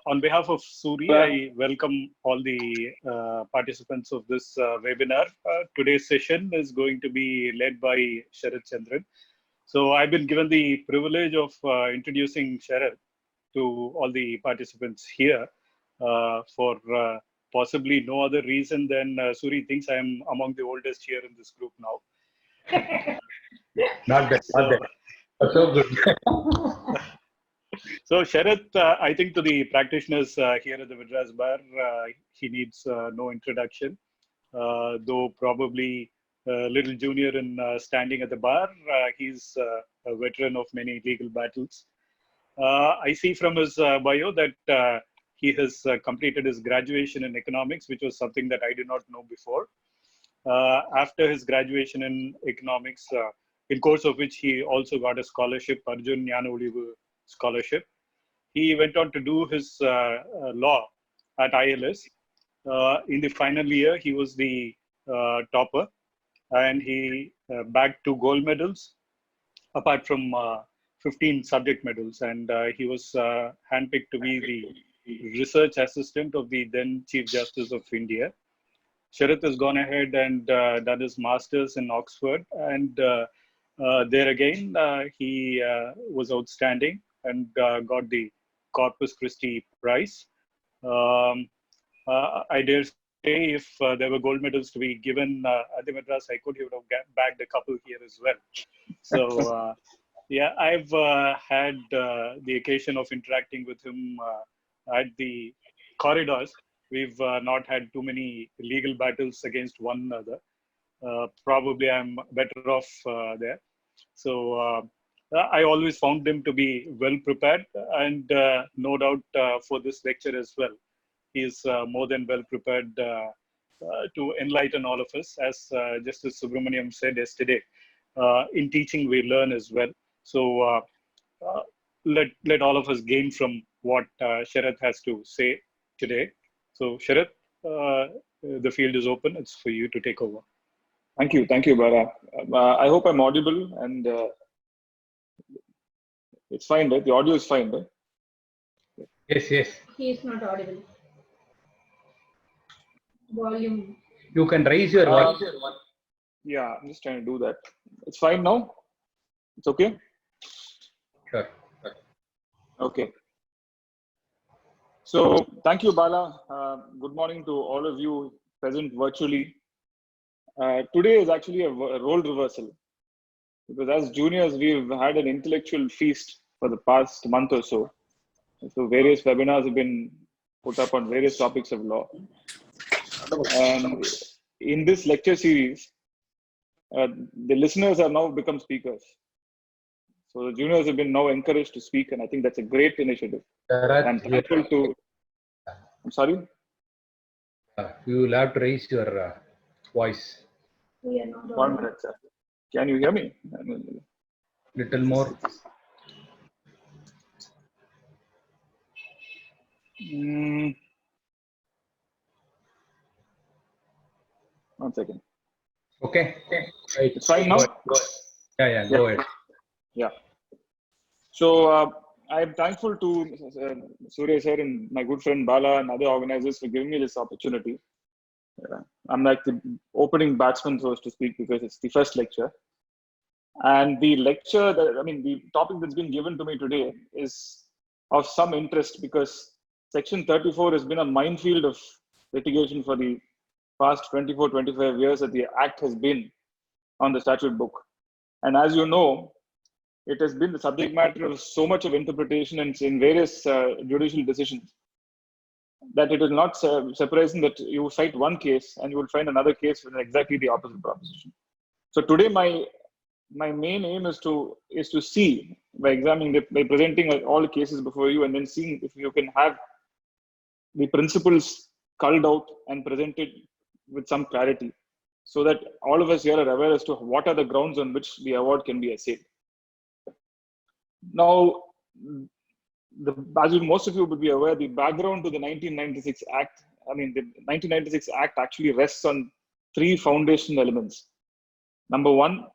On behalf of Suri, I welcome all the participants of this webinar. Today's session is going to be led by Sharath Chandran. So I've been given the privilege of introducing Sharath to all the participants here for possibly no other reason than Suri thinks I am among the oldest here in this group now. Not that. That's so good. So Sharath, I think to the practitioners here at the Madras Bar, he needs no introduction, though probably a little junior in standing at the bar. He's a veteran of many legal battles. I see from his bio that he has completed his graduation in economics, which was something that I did not know before. After his graduation in economics, in course of which he also got a scholarship, Arjun Gnana scholarship. He went on to do his law at ILS. In the final year, he was the topper, and he bagged 2 gold medals, apart from 15 subject medals. And he was handpicked to be the research assistant of the then Chief Justice of India. Sharath has gone ahead and done his master's in Oxford, and there again he was outstanding and got the Corpus Christi Prize. I dare say if there were gold medals to be given at the Madras High Court, he would have bagged a couple here as well. So yeah, I've had the occasion of interacting with him at the corridors. We've not had too many legal battles against one another. Probably I'm better off there. So I always found him to be well prepared, and no doubt for this lecture as well. He is more than well prepared to enlighten all of us. As Justice Subramaniam said yesterday, in teaching we learn as well. So let all of us gain from what Sharath has to say today. So Sharath, the field is open. It's for you to take over. Thank you, Bara. I hope I'm audible, and it's fine, right? The audio is fine, right? Yes. He is not audible. Volume. You can raise your voice. Yeah, I'm just trying to do that. It's fine now? It's okay? Sure. Okay. So, thank you, Bala. Good morning to all of you present virtually. Today is actually a role reversal, because as juniors, we've had an intellectual feast for the past month or so. So various webinars have been put up on various topics of law. And in this lecture series, the listeners have now become speakers. So the juniors have been now encouraged to speak, and I think that's a great initiative. I'm thankful to... I'm sorry? You will have to raise your voice. We are not 1 minute, sir. Can you hear me? Little more. One second. Okay. Right. It's fine now? Go ahead. Go ahead. Yeah. So I'm thankful to Surya sir and my good friend Bala and other organizers for giving me this opportunity. I'm like the opening batsman, so to speak, because it's the first lecture. And the lecture, the topic that's been given to me today is of some interest, because Section 34 has been a minefield of litigation for the past 24, 25 years that the Act has been on the statute book. And as you know, it has been the subject matter of so much of interpretation and in various judicial decisions that it is not surprising that you cite one case and you will find another case with exactly the opposite proposition. So today, my main aim is to see, by presenting all the cases before you, and then seeing if you can have the principles culled out and presented with some clarity, so that all of us here are aware as to what are the grounds on which the award can be assailed. Now, as most of you would be aware, the background to the 1996 Act, the 1996 Act actually rests on 3 foundation elements. Number 1,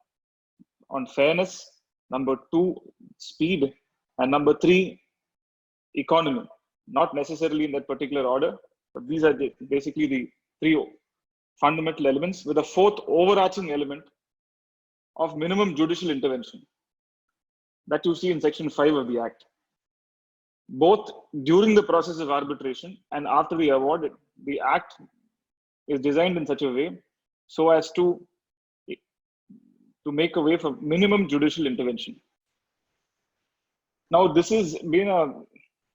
on fairness. Number 2, speed. And number 3, economy. not necessarily in that particular order, but these are basically the three fundamental elements, with a fourth overarching element of minimum judicial intervention that you see in section 5 of the Act. Both during the process of arbitration and after the award, the Act is designed in such a way so as to make a way for minimum judicial intervention. Now, this has been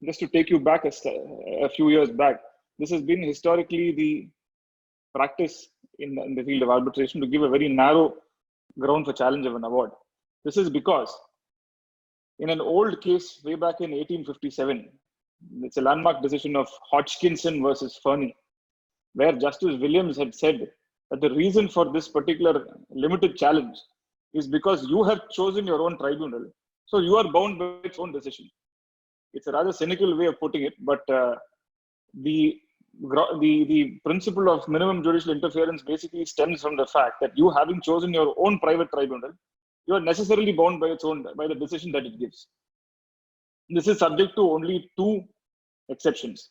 just to take you back a few years back, this has been historically the practice in the field of arbitration to give a very narrow ground for challenge of an award. This is because in an old case way back in 1857, it's a landmark decision of Hodgkinson versus Fernie, where Justice Williams had said that the reason for this particular limited challenge is because you have chosen your own tribunal, so you are bound by its own decision. It's a rather cynical way of putting it, but the principle of minimum judicial interference basically stems from the fact that you, having chosen your own private tribunal, you are necessarily bound by the decision that it gives. This is subject to only two exceptions.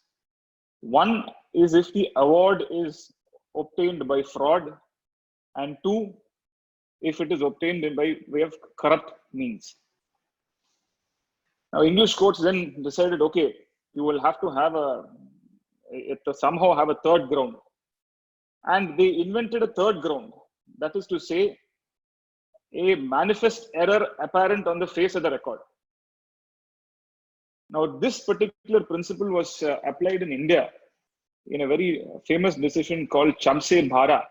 One is if the award is obtained by fraud, and two, if it is obtained by way of corrupt means. Now, English courts then decided, okay, you will have to somehow have a third ground. And they invented a third ground. That is to say, a manifest error apparent on the face of the record. Now, this particular principle was applied in India in a very famous decision called Chamse Bhara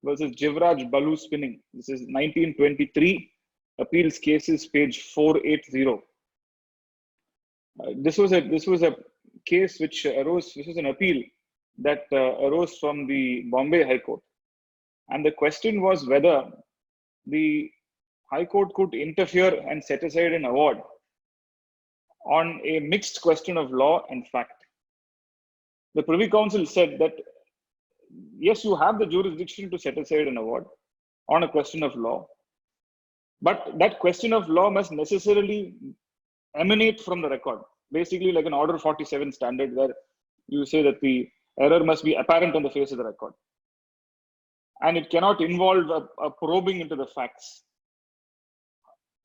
versus Jivraj Balu Spinning. This is 1923, appeals cases, page 480. This was a case which arose. This was an appeal that arose from the Bombay High Court, and the question was whether the High Court could interfere and set aside an award on a mixed question of law and fact. The Privy Council said that yes, you have the jurisdiction to set aside an award on a question of law, but that question of law must necessarily emanate from the record, basically like an Order 47 standard, where you say that the error must be apparent on the face of the record, and it cannot involve a probing into the facts.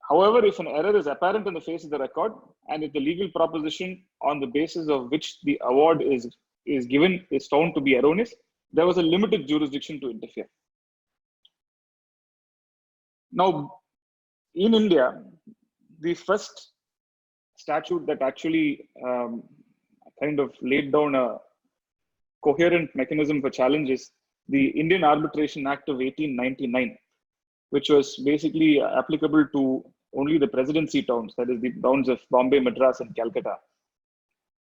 However, if an error is apparent on the face of the record, and if the legal proposition on the basis of which the award is given is found to be erroneous, there was a limited jurisdiction to interfere. Now, in India, the first statute that actually kind of laid down a coherent mechanism for challenge is the Indian Arbitration Act of 1899, which was basically applicable to only the presidency towns, that is the towns of Bombay, Madras, and Calcutta.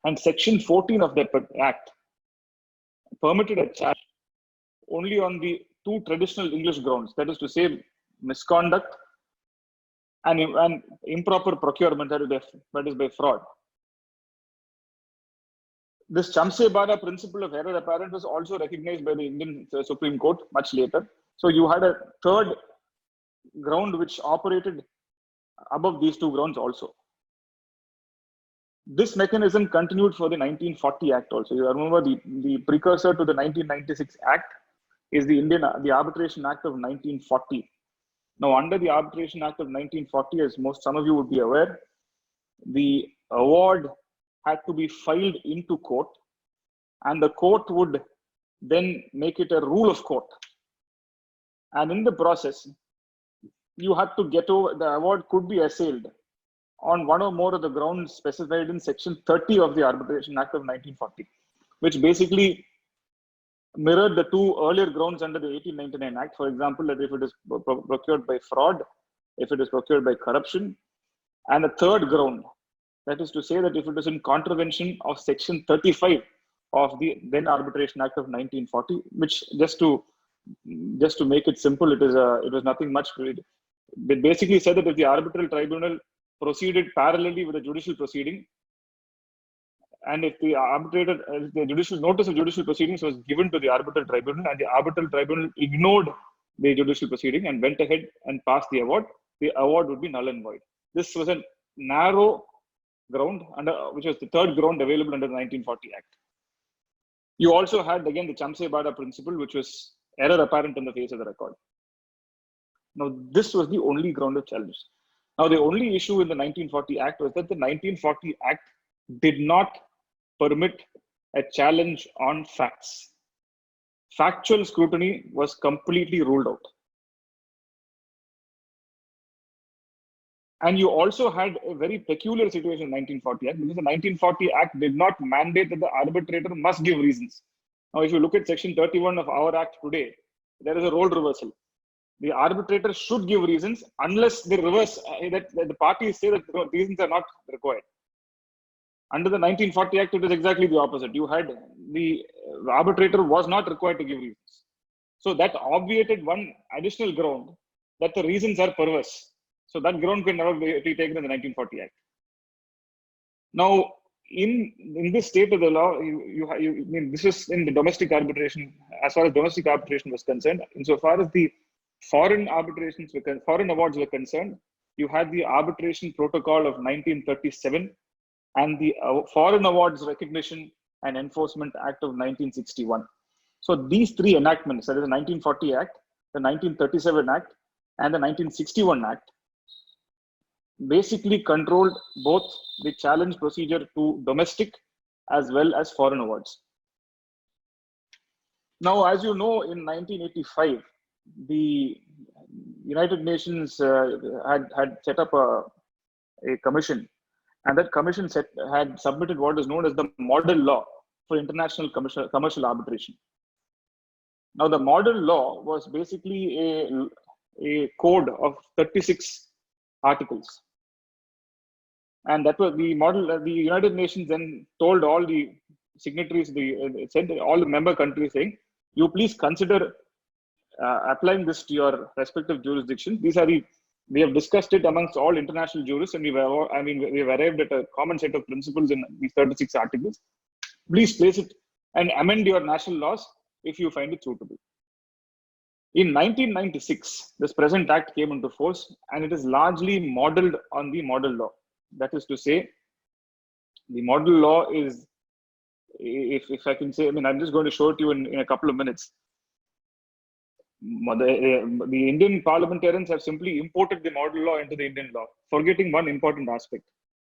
And section 14 of that act permitted a charge only on the two traditional English grounds, that is to say misconduct and improper procurement, that is by fraud. This Chamse Bhara principle of error apparent was also recognized by the Indian Supreme Court much later. So you had a third ground which operated above these two grounds also. This mechanism continued for the 1940 Act also. You remember the precursor to the 1996 Act is the Arbitration Act of 1940. Now, under the Arbitration Act of 1940, as some of you would be aware, the award had to be filed into court, and the court would then make it a rule of court. And in the process, you had to get over, the award could be assailed on one or more of the grounds specified in section 30 of the Arbitration Act of 1940, which basically mirrored the two earlier grounds under the 1899 Act. For example, that if it is procured by fraud, if it is procured by corruption, and a third ground, that is to say that if it is in contravention of section 35 of the then Arbitration Act of 1940, which just to make it simple, it was nothing much. It basically said that if the arbitral tribunal proceeded parallelly with a judicial proceeding, and if the judicial notice of judicial proceedings was given to the arbitral tribunal, and the arbitral tribunal ignored the judicial proceeding and went ahead and passed the award would be null and void. This was a narrow ground, which was the third ground available under the 1940 Act. You also had, again, the Chamse-Bada principle, which was error apparent on the face of the record. Now, this was the only ground of challenge. Now, the only issue in the 1940 Act was that the 1940 Act did not permit a challenge on facts. Factual scrutiny was completely ruled out. And you also had a very peculiar situation in 1940 Act, because the 1940 Act did not mandate that the arbitrator must give reasons. Now, if you look at Section 31 of our Act today, there is a role reversal. The arbitrator should give reasons unless the reverse, that the parties say that reasons are not required. Under the 1940 Act, it is exactly the opposite. You had the arbitrator was not required to give reasons. So that obviated one additional ground, that the reasons are perverse. So that ground can never be taken in the 1940 Act. Now, in this state of the law, I mean, this is in the domestic arbitration, as far as domestic arbitration was concerned. Insofar as the foreign awards were concerned, you had the Arbitration Protocol of 1937 and the Foreign Awards Recognition and Enforcement Act of 1961. So these three enactments, that is the 1940 Act, the 1937 Act, and the 1961 Act, basically controlled both the challenge procedure to domestic as well as foreign awards. Now, as you know, in 1985, the United Nations had set up a commission, and that commission had submitted what is known as the model law for international commercial arbitration. Now, the model law was basically a code of 36 articles. And that was the model. The United Nations then told all the signatories, said all the member countries, saying, you please consider applying this to your respective jurisdiction. We have discussed it amongst all international jurists, and we've arrived at a common set of principles in these 36 articles. Please place it and amend your national laws if you find it suitable. In 1996, this present act came into force, and it is largely modeled on the model law. That is to say, the model law is, if I can say, I mean, I'm just going to show it to you in a couple of minutes. The Indian parliamentarians have simply imported the model law into the Indian law, forgetting one important aspect.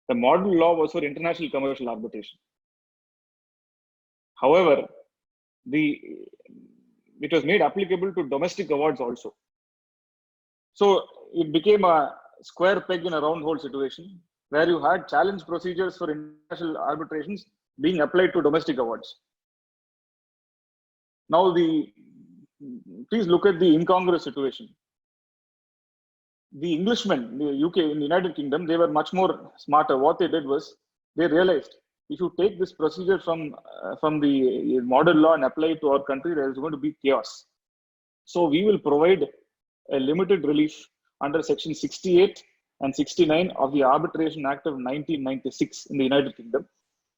The model law was for international commercial arbitration. However, it was made applicable to domestic awards also. So it became a square peg in a round hole situation, where you had challenge procedures for international arbitrations being applied to domestic awards. Now, please look at the incongruous situation. The Englishmen, the UK, in the United Kingdom, they were much more smarter. What they did was, they realized, if you take this procedure from the model law and apply it to our country, there is going to be chaos. So we will provide a limited relief under Section 68 and 69 of the Arbitration Act of 1996 in the United Kingdom,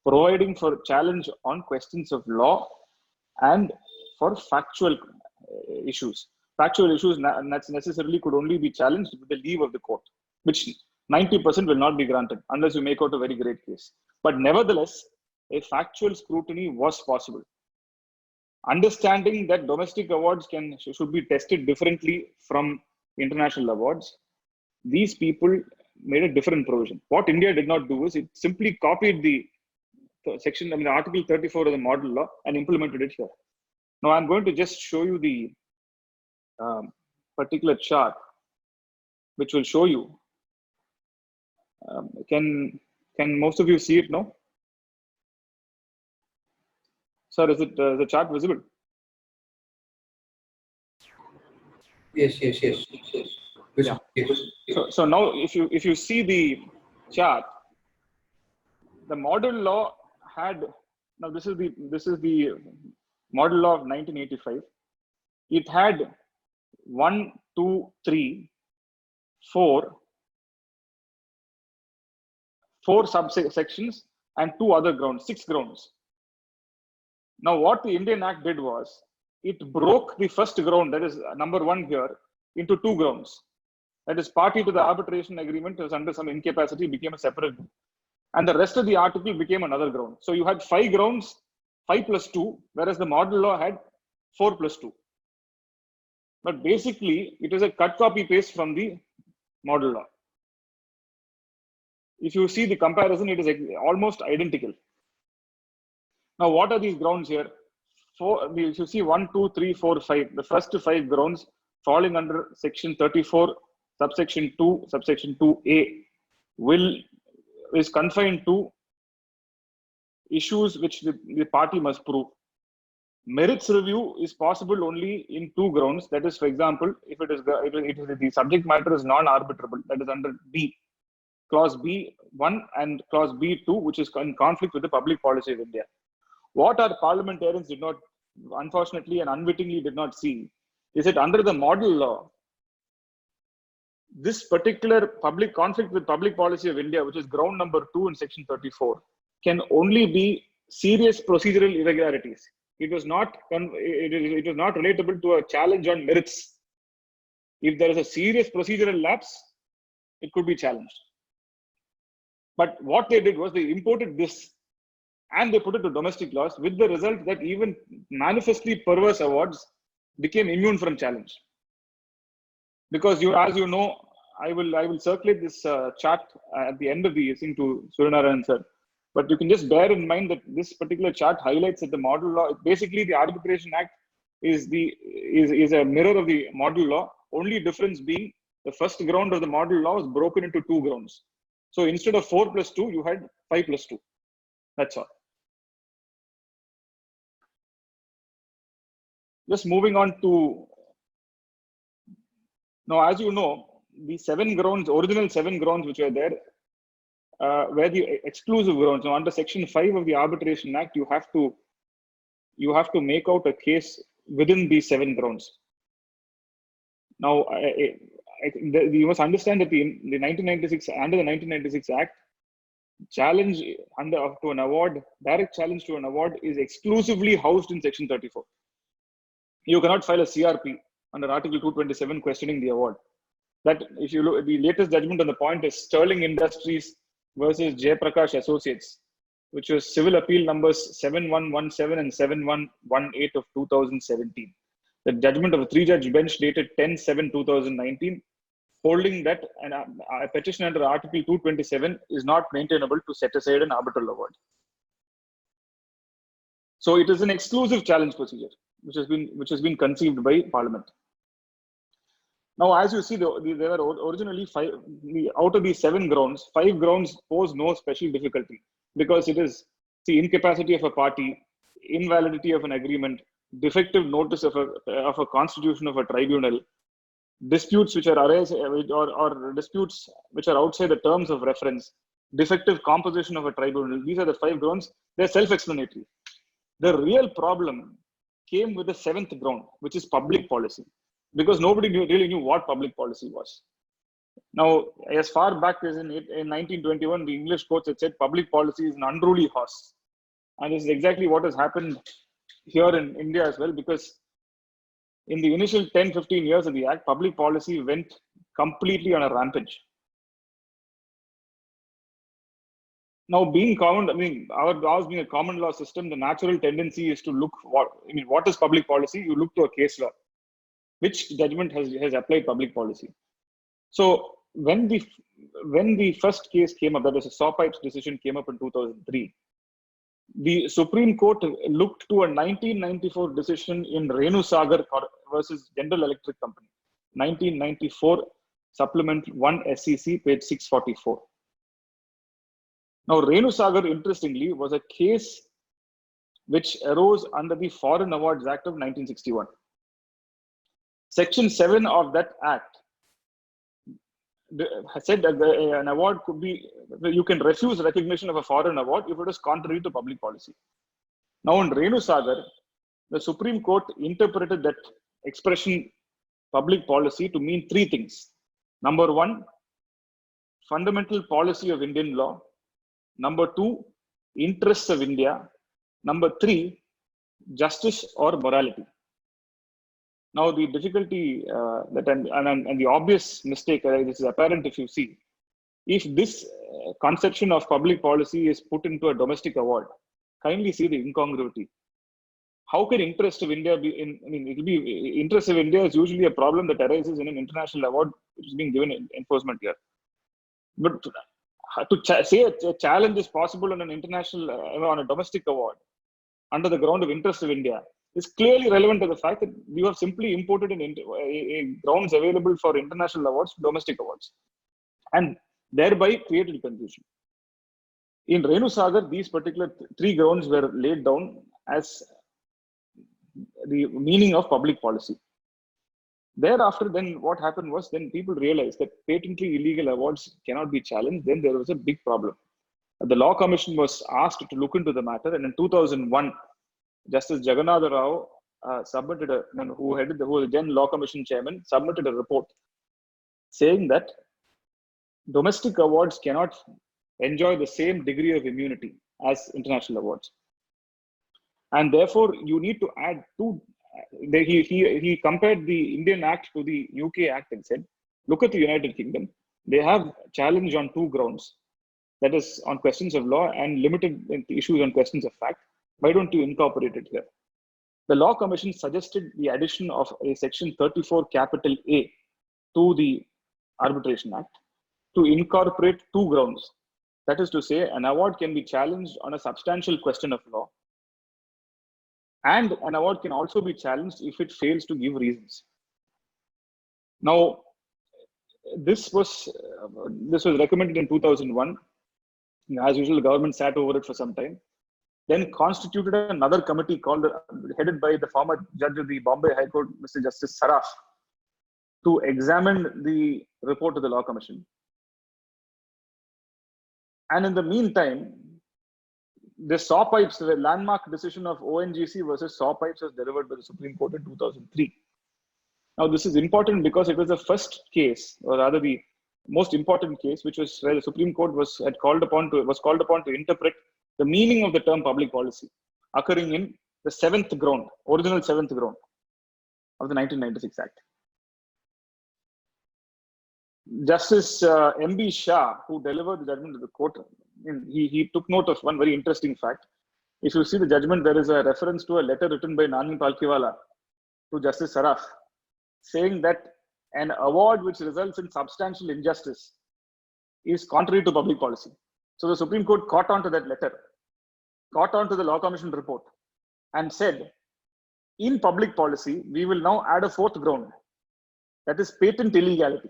providing for challenge on questions of law and for factual issues. Factual issues that necessarily could only be challenged with the leave of the court, which 90% will not be granted unless you make out a very great case. But nevertheless, a factual scrutiny was possible. Understanding that domestic awards should be tested differently from international awards, these people made a different provision. What India did not do is it simply copied the Article 34 of the model law and implemented it here. Now I'm going to just show you the particular chart, which will show you. Can most of you see it now? Sir, is the chart visible? Yes. Yeah. So now, if you see the chart, the model law had, now this is the model law of 1985. It had 1, 2, 3, 4 subsections and 2 other grounds, 6 grounds. Now, what the Indian Act did was, it broke the first ground, that is number 1 here, into 2 grounds. That is, party to the arbitration agreement was under some incapacity, became a separate group. and the rest of the article became another ground. So you had 5 grounds, 5 plus 2, whereas the model law had 4 plus 2. But basically, it is a cut copy paste from the model law. If you see the comparison, it is almost identical. Now, what are these grounds here? If you see 1, 2, 3, 4, 5, the first 5 grounds falling under section 34, subsection 2, subsection 2A is confined to issues which the party must prove. Merits review is possible only in 2 grounds. That is, for example, if the subject matter is non-arbitrable, that is under B, clause B1 and clause B2, which is in conflict with the public policy of India. What our parliamentarians did not, unfortunately and unwittingly did not see, is that under the model law, this particular public conflict with public policy of India, which is ground number 2 in section 34, can only be serious procedural irregularities. It was not relatable to a challenge on merits. If there is a serious procedural lapse, it could be challenged. But what they did was they imported this and they put it to domestic laws, with the result that even manifestly perverse awards became immune from challenge. Because as you know, I will circulate this chart at the end of the thing to Suryanarayan sir. But you can just bear in mind that this particular chart highlights that the model law, basically the Arbitration Act is a mirror of the model law. Only difference being the first ground of the model law is broken into 2 grounds. So instead of 4 plus 2, you had 5 plus 2. That's all. Just moving on to, now as you know, the 7 grounds, original 7 grounds which were there, were the exclusive grounds. Now under section 5 of the Arbitration Act, you have to make out a case within these 7 grounds. Now, you must understand that the 1996, under the 1996 Act, challenge to an award, direct challenge to an award is exclusively housed in section 34. You cannot file a CRP under Article 227 questioning the award. That, if you look, the latest judgment on the point is Sterling Industries versus Jayaprakash Associates, which was civil appeal numbers 7117 and 7118 of 2017. The judgment of a 3-judge bench dated 10/7/2019, holding that a petition under Article 227 is not maintainable to set aside an arbitral award. So it is an exclusive challenge procedure, which has been conceived by Parliament. Now, as you see, there were originally 5 out of these 7 grounds. 5 grounds pose no special difficulty because it is the incapacity of a party, invalidity of an agreement, defective notice of a constitution of a tribunal, disputes which are or disputes which are outside the terms of reference, defective composition of a tribunal. These are the 5 grounds. They're self-explanatory. The real problem came with the 7th ground, which is public policy, because nobody really knew what public policy was. Now, as far back as in 1921, the English courts had said public policy is an unruly horse. And this is exactly what has happened here in India as well, because in the initial 10-15 years of the Act, public policy went completely on a rampage. Now, being common, ours being a common law system, the natural tendency is to look what is public policy? You look to a case law. Which judgment has applied public policy? So when the first case came up, that was a Sawpipes decision, came up in 2003, the Supreme Court looked to a 1994 decision in Renu Sagar versus General Electric Company, 1994 Supplement 1 SEC, page 644. Now, Renu Sagar, interestingly, was a case which arose under the Foreign Awards Act of 1961. Section 7 of that act said that an award could be, you can refuse recognition of a foreign award if it is contrary to public policy. Now, in Renu Sagar, the Supreme Court interpreted that expression public policy to mean 3 things. Number 1, fundamental policy of Indian law. Number 2, interests of India. Number 3, justice or morality. Now, the difficulty and the obvious mistake, this is apparent if you see, If this conception of public policy is put into a domestic award, kindly see the incongruity. How can interest of India be in? I mean, it will be interest of India is usually a problem that arises in an international award which is being given enforcement here. But to say a challenge is possible on an international, on a domestic award, under the ground of interest of India, is clearly relevant to the fact that you have simply imported grounds available for international awards, domestic awards, and thereby created confusion. In Renu Sagar, these particular three grounds were laid down as the meaning of public policy. Thereafter, then what happened was, then people realized that patently illegal awards cannot be challenged. Then there was a big problem. The Law Commission was asked to look into the matter, and in 2001, Justice Jagannatha Rao submitted who was the then Law Commission chairman, submitted a report saying that domestic awards cannot enjoy the same degree of immunity as international awards, and therefore you need to add two. He compared the Indian Act to the UK Act and said, look at the United Kingdom. They have challenge on two grounds, that is on questions of law and limited issues on questions of fact. Why don't you incorporate it here? The Law Commission suggested the addition of a section 34 capital A to the Arbitration Act to incorporate two grounds. That is to say, an award can be challenged on a substantial question of law, and an award can also be challenged if it fails to give reasons. Now, this was recommended in 2001. As usual, the government sat over it for some time, then constituted another committee headed by the former judge of the Bombay High Court, Mr. Justice Saraf, to examine the report of the Law Commission. And in the meantime, the saw pipes, the landmark decision of ONGC versus saw pipes, was delivered by the Supreme Court in 2003. Now, this is important because it was the first case, or rather the most important case, which was where the Supreme Court was called upon to interpret the meaning of the term public policy, occurring in the original seventh ground of the 1996 Act. Justice M.B. Shah, who delivered the judgment to the court, he took note of one very interesting fact. If you see the judgment, there is a reference to a letter written by Nani Palkiwala to Justice Saraf, saying that an award which results in substantial injustice is contrary to public policy. So the Supreme Court caught on to that letter, caught on to the Law Commission report, and said, in public policy, we will now add a fourth ground, that is patent illegality.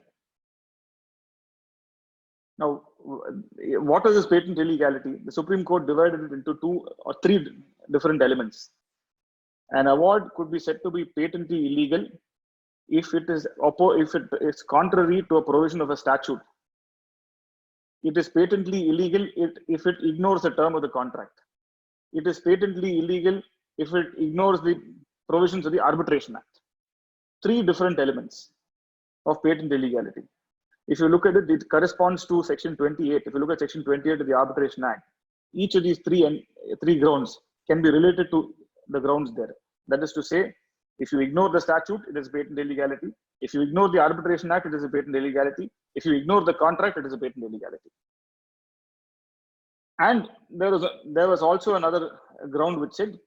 Now, what is this patent illegality? The Supreme Court divided it into two or three different elements. An award could be said to be patently illegal if it is contrary to a provision of a statute. It is patently illegal if it ignores the term of the contract. It is patently illegal if it ignores the provisions of the Arbitration Act. Three different elements of patent illegality. If you look at it, it corresponds to Section 28. If you look at Section 28 of the Arbitration Act, each of these three grounds can be related to the grounds there. That is to say, if you ignore the statute, it is patent illegality. If you ignore the Arbitration Act, it is a patent illegality. If you ignore the contract, it is a patent illegality. And there was also another ground which said,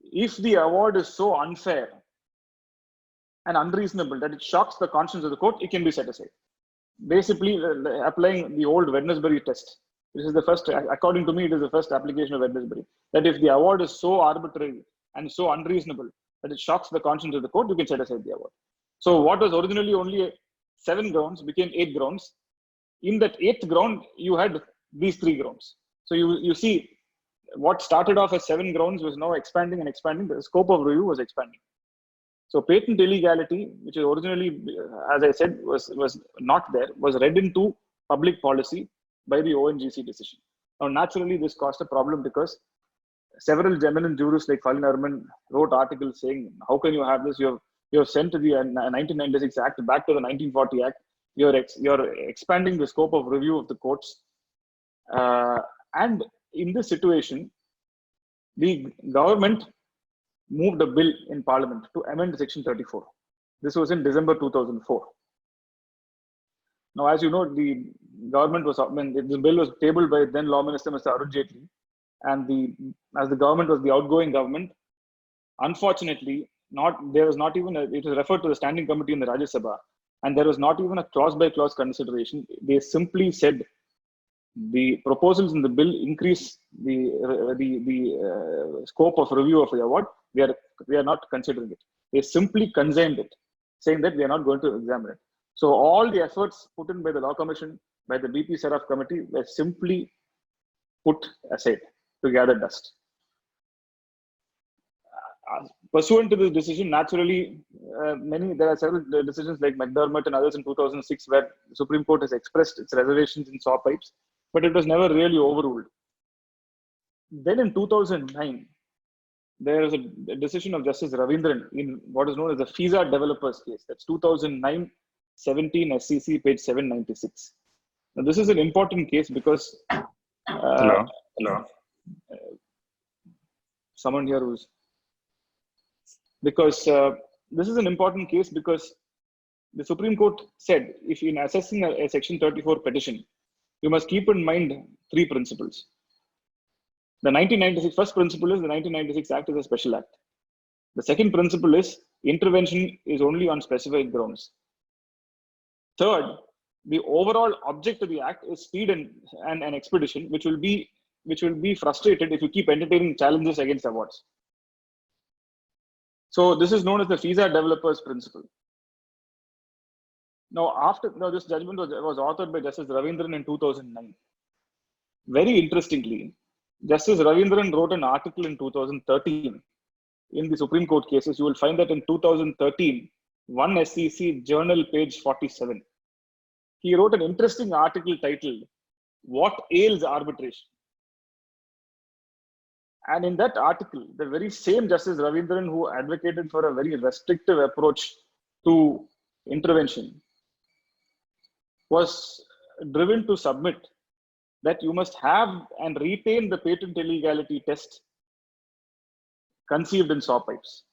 if the award is so unfair and unreasonable that it shocks the conscience of the court, it can be set aside. Basically, applying the old Wednesbury test. This is the first, according to me, it is the first application of Wednesbury. That if the award is so arbitrary and so unreasonable that it shocks the conscience of the court, you can set aside the award. So what was originally only 7 grounds became 8 grounds. In that 8th ground, you had these 3 grounds. So you see, what started off as 7 grounds was now expanding and expanding. The scope of review was expanding. So patent illegality, which is originally, as I said, was not there, was read into public policy by the ONGC decision. Now, naturally, this caused a problem because several eminent jurists like Falin Arman wrote articles saying, how can you have this? You have sent the 1996 Act back to the 1940 Act. You're expanding the scope of review of the courts. And in this situation, the government moved a bill in Parliament to amend Section 34. This was in December 2004. Now, as you know, the government was, the bill was tabled by then Law Minister Mr. Arun Jaitley, and as the government was the outgoing government, unfortunately, there was not even it was referred to the standing committee in the Rajya Sabha, and there was not even a clause by clause consideration. They simply said the proposals in the bill increase the scope of review of the award. We are not considering it. They simply consigned it, saying that we are not going to examine it. So all the efforts put in by the Law Commission, by the BP Saraf committee, were simply put aside to gather dust. Pursuant to this decision, naturally, there are several decisions like McDermott and others in 2006 where the Supreme Court has expressed its reservations in saw pipes, but it was never really overruled. Then in 2009, there was a decision of Justice Ravindran in what is known as the FISA developers case. That's 2009-17 SCC, page 796. Now, this is an important case because Hello. Someone here who's because this is an important case because the Supreme Court said if in assessing a Section 34 petition, you must keep in mind three principles. The 1996 first principle is the 1996 Act is a special act. The second principle is intervention is only on specified grounds. Third, the overall object of the act is speed and expedition, which will be frustrated if you keep entertaining challenges against awards. So this is known as the FISA developers principle. Now, this judgment was authored by Justice Ravindran in 2009. Very interestingly, Justice Ravindran wrote an article in 2013 in the Supreme Court cases. You will find that in 2013, 1 SCC Journal, page 47. He wrote an interesting article titled, "What Ails Arbitration?" And in that article, the very same Justice Ravindran who advocated for a very restrictive approach to intervention was driven to submit that you must have and retain the patent illegality test conceived in saw pipes.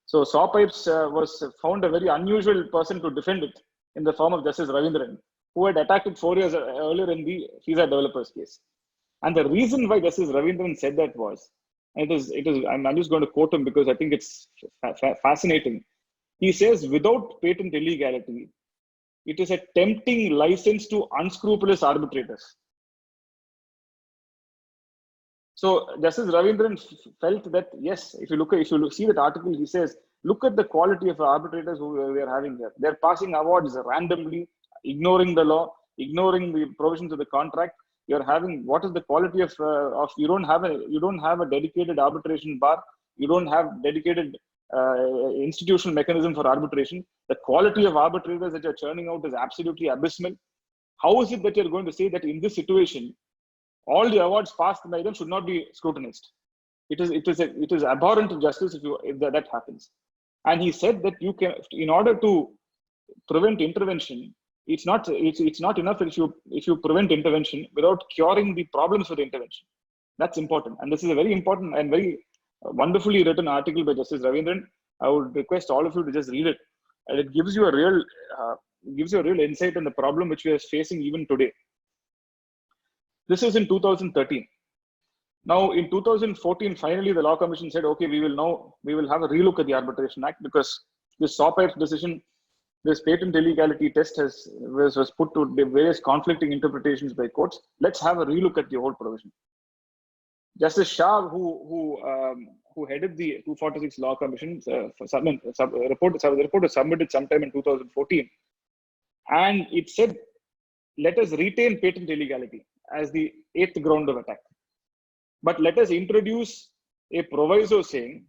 So saw pipes was found a very unusual person to defend it in the form of Justice Ravindran, who had attacked it 4 years earlier in the FISA developers case. And the reason why Justice Ravindran said that was, I'm just going to quote him because I think it's fascinating. He says, without patent illegality, it is a tempting license to unscrupulous arbitrators. So Justice Ravindran felt that, yes, if you see that article, he says, look at the quality of arbitrators who we are having here. They're passing awards randomly, ignoring the law, ignoring the provisions of the contract. You're having, what is the quality of you don't have a dedicated arbitration bar. You don't have dedicated institutional mechanism for arbitration. The quality of arbitrators that you're churning out is absolutely abysmal. How is it that you're going to say that in this situation, all the awards passed by them should not be scrutinized? It is abhorrent to justice if that happens. And he said that you can, in order to prevent intervention, it's not enough if you prevent intervention without curing the problems with the intervention. That's important. And this is a very important and very wonderfully written article by Justice Ravindran. I would request all of you to just read it. And it gives you a real insight in the problem which we are facing even today. This is in 2013. Now, in 2014, finally, the Law Commission said, okay, we will have a relook at the Arbitration Act because this saw pipes decision, this patent illegality test was put to various conflicting interpretations by courts. Let's have a relook at the whole provision. Justice Shah, who headed the 246 Law Commission, the report was submitted sometime in 2014, and it said, let us retain patent illegality as the 8th ground of attack, but let us introduce a proviso saying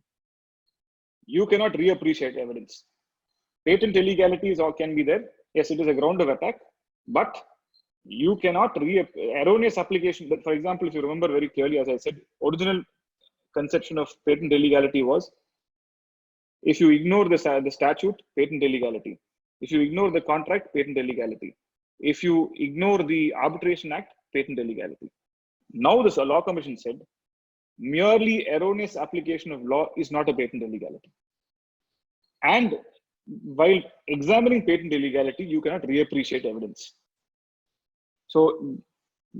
you cannot reappreciate evidence. Patent illegalities can be there. Yes, it is a ground of attack, but you cannot erroneous application. For example, if you remember very clearly, as I said, original conception of patent illegality was if you ignore the statute, patent illegality. If you ignore the contract, patent illegality. If you ignore the Arbitration Act, patent illegality. Now the Law Commission said merely erroneous application of law is not a patent illegality. And while examining patent illegality, you cannot reappreciate evidence. So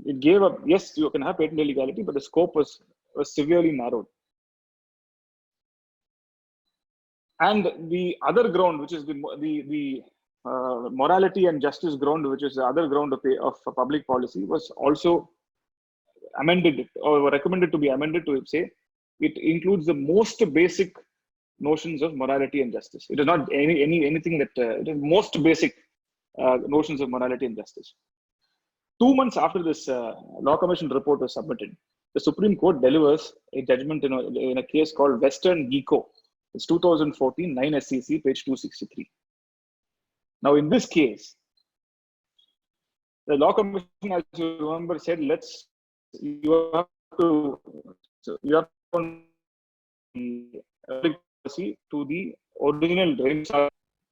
it gave up, yes, you can have patent illegality, but the scope was severely narrowed. And the other ground, which is the morality and justice ground, which is the other ground of public policy, was also amended or recommended to be amended to say it includes the most basic notions of morality and justice. It is not anything that it is most basic notions of morality and justice. 2 months after this Law Commission report was submitted, the Supreme Court delivers a judgment in a case called Western GECO. It's 2014, 9 SCC, page 263. Now, in this case, the Law Commission, as you remember, said, you have to to the original driving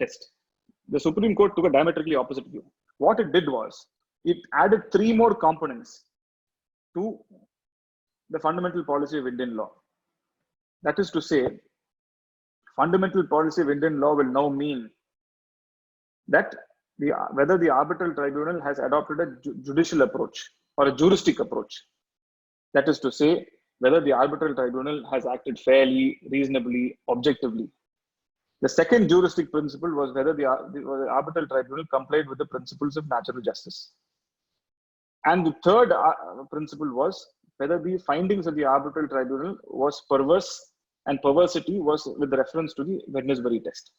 test. The Supreme Court took a diametrically opposite view. What it did was, it added 3 more components to the fundamental policy of Indian law. That is to say, fundamental policy of Indian law will now mean that whether the arbitral tribunal has adopted a judicial approach or a juristic approach. That is to say, whether the arbitral tribunal has acted fairly, reasonably, objectively. The second juristic principle was whether the arbitral tribunal complied with the principles of natural justice. And the third principle was whether the findings of the arbitral tribunal was perverse, and perversity was with reference to the Wednesbury test.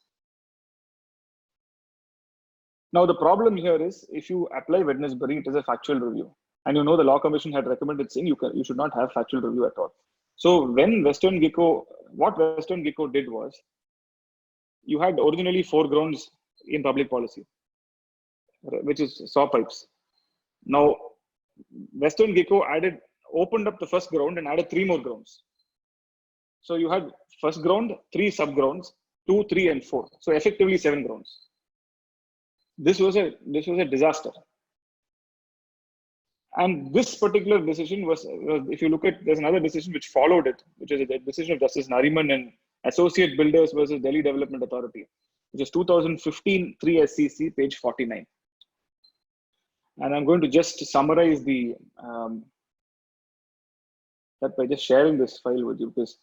Now, the problem here is, if you apply Wednesbury, it is a factual review. And you know the Law Commission had recommended saying you should not have factual review at all. So when Western GECO did was, you had originally 4 grounds in public policy, which is saw pipes. Now, Western GECO opened up the first ground and added 3 more grounds. So you had first ground, 3 sub-grounds, 2, 3, and 4. So effectively 7 grounds. This was a disaster. And this particular decision was, if you look at, there's another decision which followed it, which is a decision of Justice Nariman and Associate Builders versus Delhi Development Authority, which is 2015, 3 SCC, page 49. And I'm going to just summarize that by just sharing this file with you, because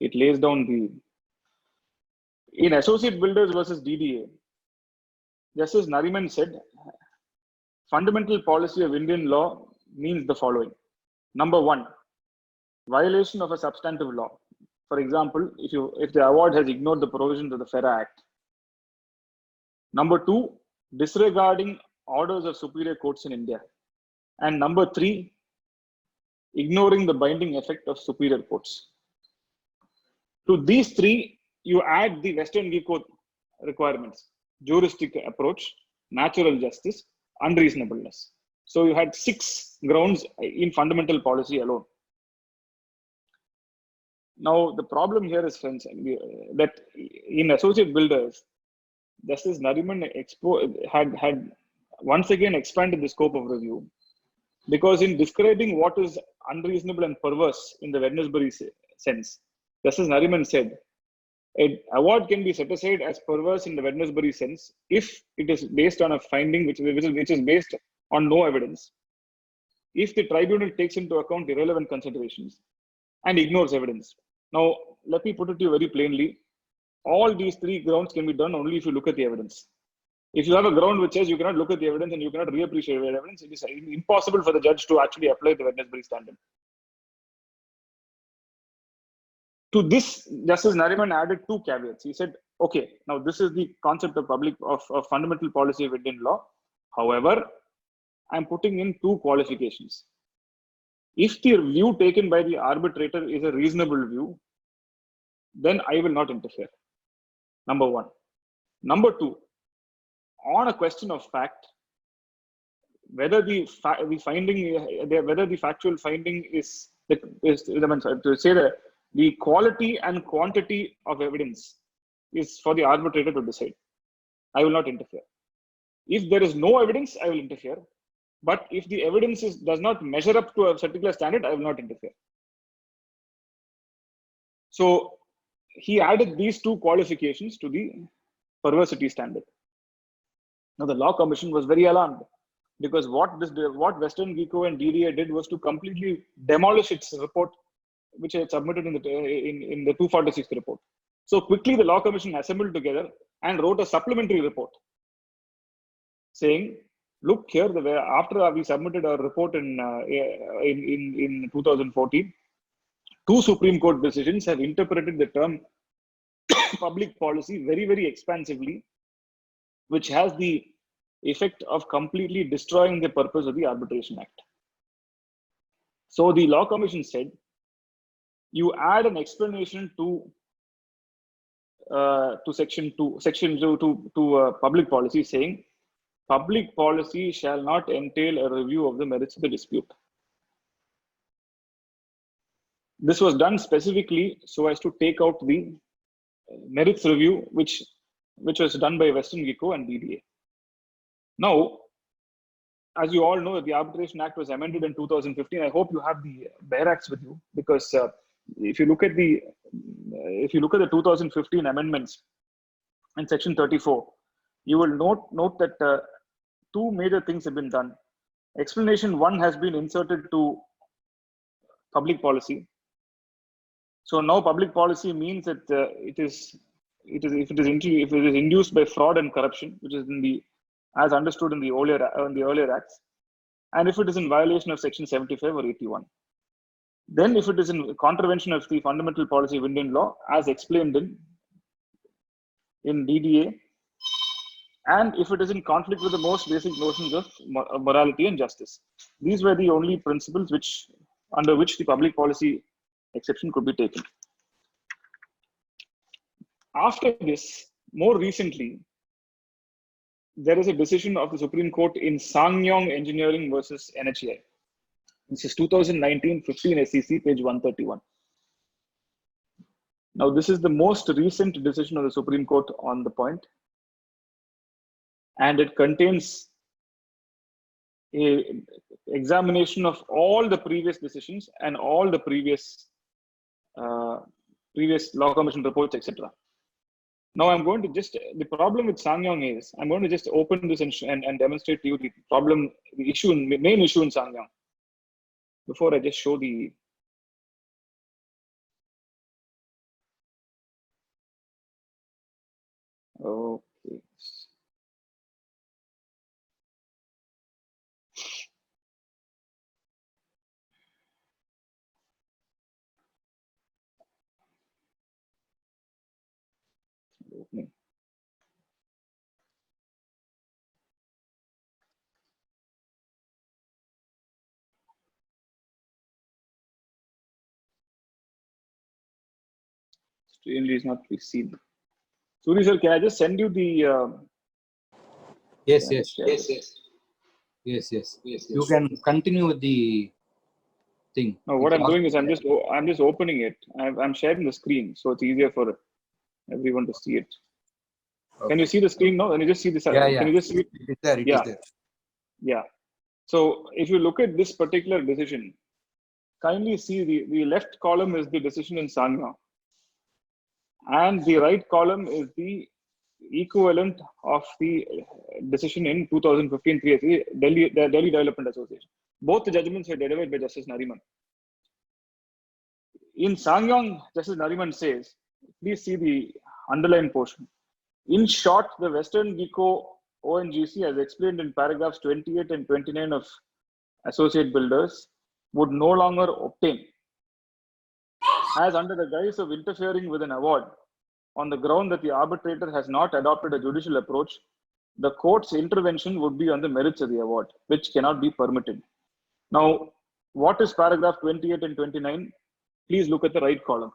it lays down in Associate Builders versus DDA, Justice Nariman said, fundamental policy of Indian law means the following. Number 1, violation of a substantive law. For example, if the award has ignored the provisions of the FERA Act. Number 2, disregarding orders of superior courts in India. And number 3, ignoring the binding effect of superior courts. To these 3, you add the Western GECO requirements: juristic approach, natural justice, unreasonableness. So you had 6 grounds in fundamental policy alone. Now, the problem here is, friends, that in Associate Builders, Justice Nariman had once again expanded the scope of review, because in describing what is unreasonable and perverse in the Wednesbury sense, Justice Nariman said, an award can be set aside as perverse in the Wednesbury sense if it is based on a finding which is based on no evidence, if the tribunal takes into account irrelevant considerations and ignores evidence. Now, let me put it to you very plainly. All these 3 grounds can be done only if you look at the evidence. If you have a ground which says you cannot look at the evidence and you cannot reappreciate the evidence, it is impossible for the judge to actually apply the Wednesbury standard. To this, Justice Nariman added 2 caveats. He said, okay, now this is the concept of fundamental policy of Indian law. However, I'm putting in 2 qualifications. If the view taken by the arbitrator is a reasonable view, then I will not interfere. Number 1. Number 2, on a question of fact, whether the factual finding is to say that the quality and quantity of evidence is for the arbitrator to decide. I will not interfere. If there is no evidence, I will interfere. But if the evidence does not measure up to a particular standard, I will not interfere. So he added these 2 qualifications to the perversity standard. Now, the Law Commission was very alarmed. Because what Western Geco and DDA did was to completely demolish its report, which I had submitted in the 246th report. So quickly the Law Commission assembled together and wrote a supplementary report saying, look here, after we submitted our report in 2014, two Supreme Court decisions have interpreted the term public policy very, very expansively, which has the effect of completely destroying the purpose of the Arbitration Act. So the Law Commission said, you add an explanation to section 2 to public policy, saying public policy shall not entail a review of the merits of the dispute. This was done specifically so as to take out the merits review, which was done by Western Geco and DDA. Now, as you all know, the Arbitration Act was amended in 2015. I hope you have the bare acts with you, because if you look at the 2015 amendments in section 34, you will note that two major things have been done. Explanation 1 has been inserted to public policy. So now public policy means that if it is induced by fraud and corruption, which is as understood in the earlier acts, and if it is in violation of section 75 or 81. Then if it is in contravention of the fundamental policy of Indian law, as explained in DDA, and if it is in conflict with the most basic notions of morality and justice. These were the only principles under which the public policy exception could be taken. After this, more recently, there is a decision of the Supreme Court in SsangYong Engineering versus NHAI. This is 2019 15 SEC, page 131. Now, this is the most recent decision of the Supreme Court on the point, and it contains an examination of all the previous decisions and all the previous Law Commission reports, etc. Now, I'm going to the problem with SsangYong is, I'm going to just open this and demonstrate to you the main issue in SsangYong, before I just show the okay. Strangely, is not to be seen. Suri sir, can I just send you the? Yes. You can continue with the thing. No, what I'm doing is I'm just opening it. I'm sharing the screen, so it's easier for everyone to see it. Okay. Can you see the screen now? Can you just see this? Yeah. Can you just see it? It is there. It is there. Yeah. So if you look at this particular decision, kindly see the left column is the decision in SsangYong, and the right column is the equivalent of the decision in 2015 3 Delhi Development Association. Both the judgments were delivered by Justice Nariman. In SsangYong, Justice Nariman says, please see the underlined portion. In short, the Western Geco ONGC, as explained in paragraphs 28 and 29 of Associate Builders, would no longer obtain, as under the guise of interfering with an award on the ground that the arbitrator has not adopted a judicial approach, the court's intervention would be on the merits of the award, which cannot be permitted. Now, what is paragraph 28 and 29? Please look at the right column.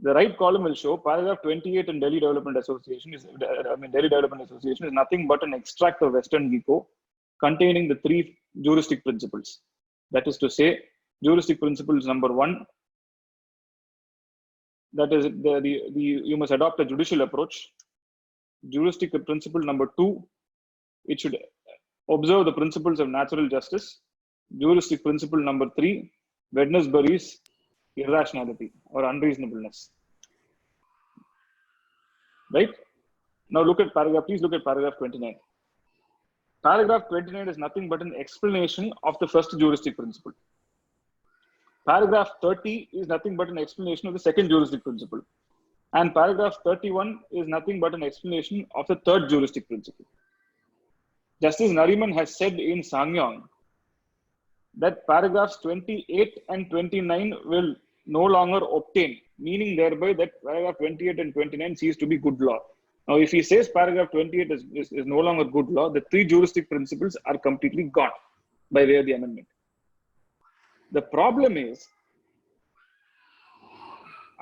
The right column will show paragraph 28 in Delhi Development Association is nothing but an extract of Western Geco containing the 3 juristic principles. That is to say, juristic principles number 1, that is you must adopt a judicial approach. Juristic principle number 2, it should observe the principles of natural justice. Juristic principle number 3, Wednesbury's irrationality or unreasonableness. Right? Now look at paragraph, please look at paragraph 29. Paragraph 29 is nothing but an explanation of the first juristic principle. Paragraph 30 is nothing but an explanation of the second juristic principle. And paragraph 31 is nothing but an explanation of the third juristic principle. Justice Nariman has said in Sangyong that paragraphs 28 and 29 will no longer obtain, meaning thereby that paragraph 28 and 29 cease to be good law. Now, if he says paragraph 28 is no longer good law, the three juristic principles are completely gone by way of the amendment. The problem is,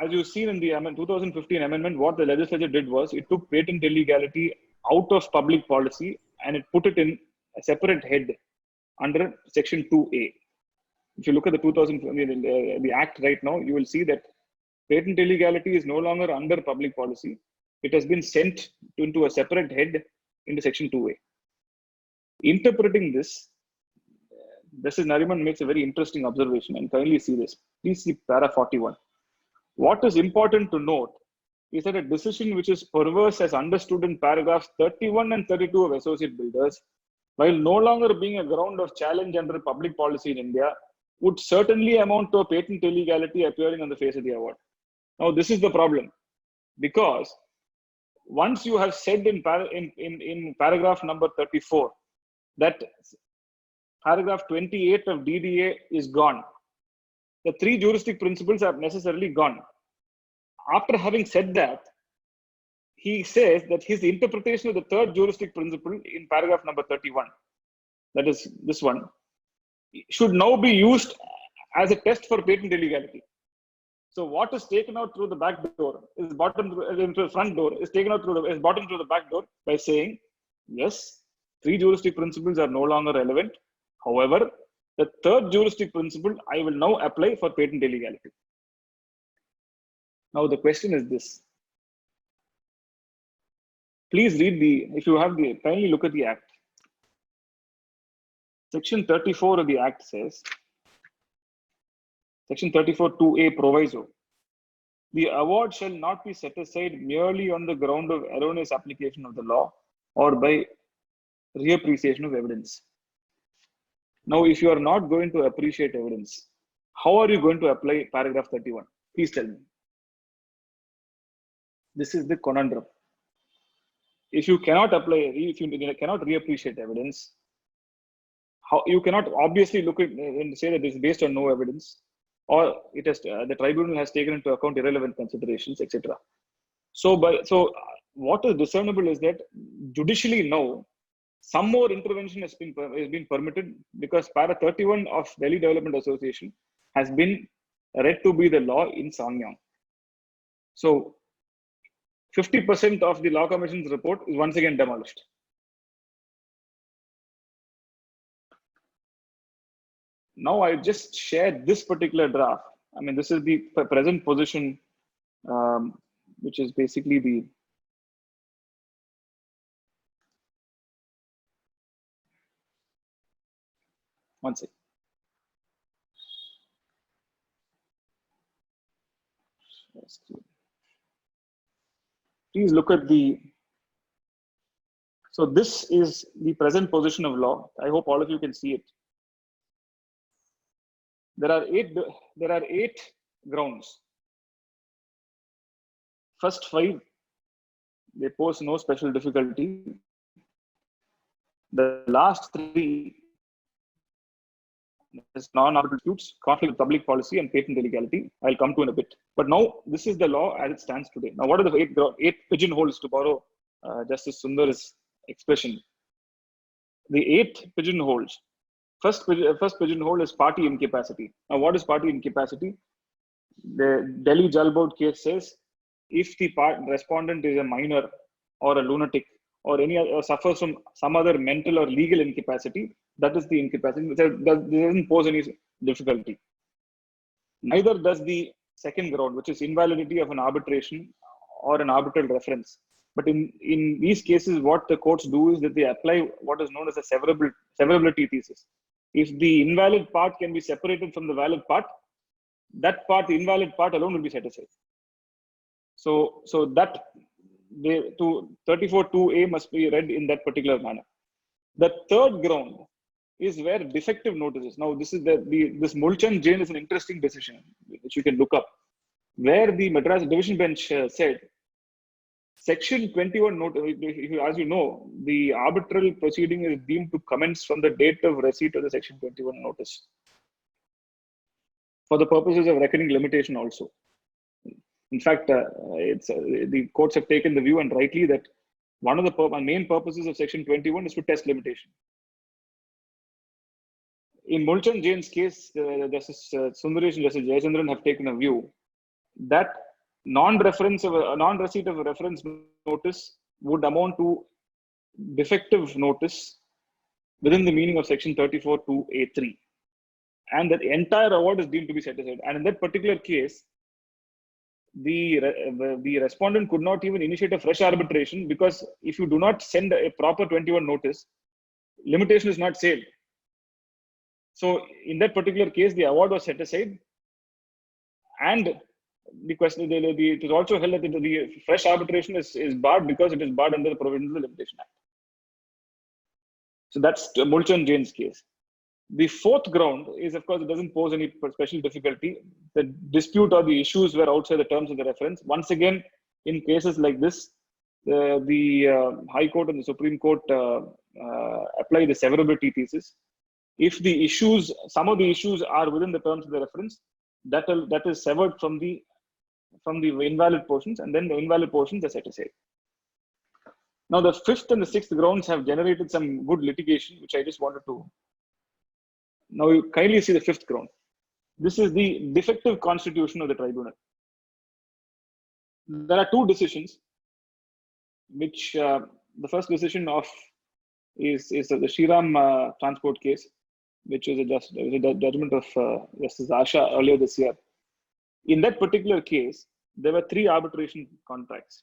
as you've seen in the 2015 amendment, what the legislature did was it took patent illegality out of public policy and it put it in a separate head under section 2A. If you look at the act right now, you will see that patent illegality is no longer under public policy. It has been sent into a separate head into section 2A. Interpreting this, Justice Nariman makes a very interesting observation, and kindly see this. Please see para 41. What is important to note is that a decision which is perverse as understood in paragraphs 31 and 32 of Associate Builders, while no longer being a ground of challenge under public policy in India, would certainly amount to a patent illegality appearing on the face of the award. Now, this is the problem, because once you have said in paragraph number 34 that paragraph 28 of DDA is gone, the three juristic principles are necessarily gone. After having said that, he says that his interpretation of the third juristic principle in paragraph number 31, that is this one, should now be used as a test for patent illegality. So what is taken out through the back door is into the front door is taken out through the bottom through the back door by saying, yes, three juristic principles are no longer relevant. However, the third juristic principle I will now apply for patent illegality. Now the question is this. Please read if you have kindly look at the act. Section 34 of the act says, Section 34 2A proviso, the award shall not be set aside merely on the ground of erroneous application of the law or by reappreciation of evidence. Now, if you are not going to appreciate evidence, how are you going to apply paragraph 31? Please tell me. This is the conundrum. If you cannot if you cannot reappreciate evidence, how you cannot obviously look at and say that this is based on no evidence, or it has the tribunal has taken into account irrelevant considerations, etc. So what is discernible is that judicially now some more intervention has been permitted, because para 31 of Delhi Development Association has been read to be the law in Sangyong. So 50% of the Law Commission's report is once again demolished. Now I just shared this particular draft. I mean, this is the present position, which is basically the one second. Please look at so this is the present position of law. I hope all of you can see it. There are eight grounds. First 5, they pose no special difficulty. The last 3 is non-arbitral disputes, conflict with public policy, and patent illegality. I'll come to in a bit. But now this is the law as it stands today. Now, what are the 8 pigeonholes, to borrow Justice Sundar's expression? The 8 pigeonholes. First pigeonhole is party incapacity. Now, what is party incapacity? The Delhi Jal Board case says if the respondent is a minor or a lunatic or suffers from some other mental or legal incapacity, that is the incapacity. That doesn't pose any difficulty. Neither does the second ground, which is invalidity of an arbitration or an arbitral reference. But in these cases, what the courts do is that they apply what is known as a severability thesis. If the invalid part can be separated from the valid part, the invalid part alone will be set aside. So that 34 2A must be read in that particular manner. The third ground is where defective notices. Now, this is this Mulchand Jain is an interesting decision which you can look up, where the Madras Division Bench said Section 21 notice, as you know, the arbitral proceeding is deemed to commence from the date of receipt of the Section 21 notice for the purposes of reckoning limitation also. In fact, the courts have taken the view, and rightly, that one of the main purposes of Section 21 is to test limitation. In Mulchand Jain's case, Justice Sundaresh and Justice Jayachandran have taken a view that non-receipt of a reference notice would amount to defective notice within the meaning of Section 34(2)(a)(3), and that the entire award is deemed to be set aside. And in that particular case, the respondent could not even initiate a fresh arbitration, because if you do not send a proper 21 notice, limitation is not sailed. So in that particular case, the award was set aside, and the question, it is also held that the fresh arbitration is barred because it is barred under the provisions of the Limitation Act. So that's Mulchand Jain's case. The fourth ground is, of course, it doesn't pose any special difficulty. The dispute or the issues were outside the terms of the reference. Once again, in cases like this, the High Court and the Supreme Court apply the severability thesis. If the issues, some of the issues are within the terms of the reference, that is severed from the invalid portions, and then the invalid portions are set aside. Now, the fifth and the sixth grounds have generated some good litigation, which I just wanted to. Now, you kindly see the fifth ground. This is the defective constitution of the tribunal. There are two decisions, which the first decision is the Shriram transport case, which is a judgment of Justice Asha earlier this year. In that particular case, there were 3 arbitration contracts.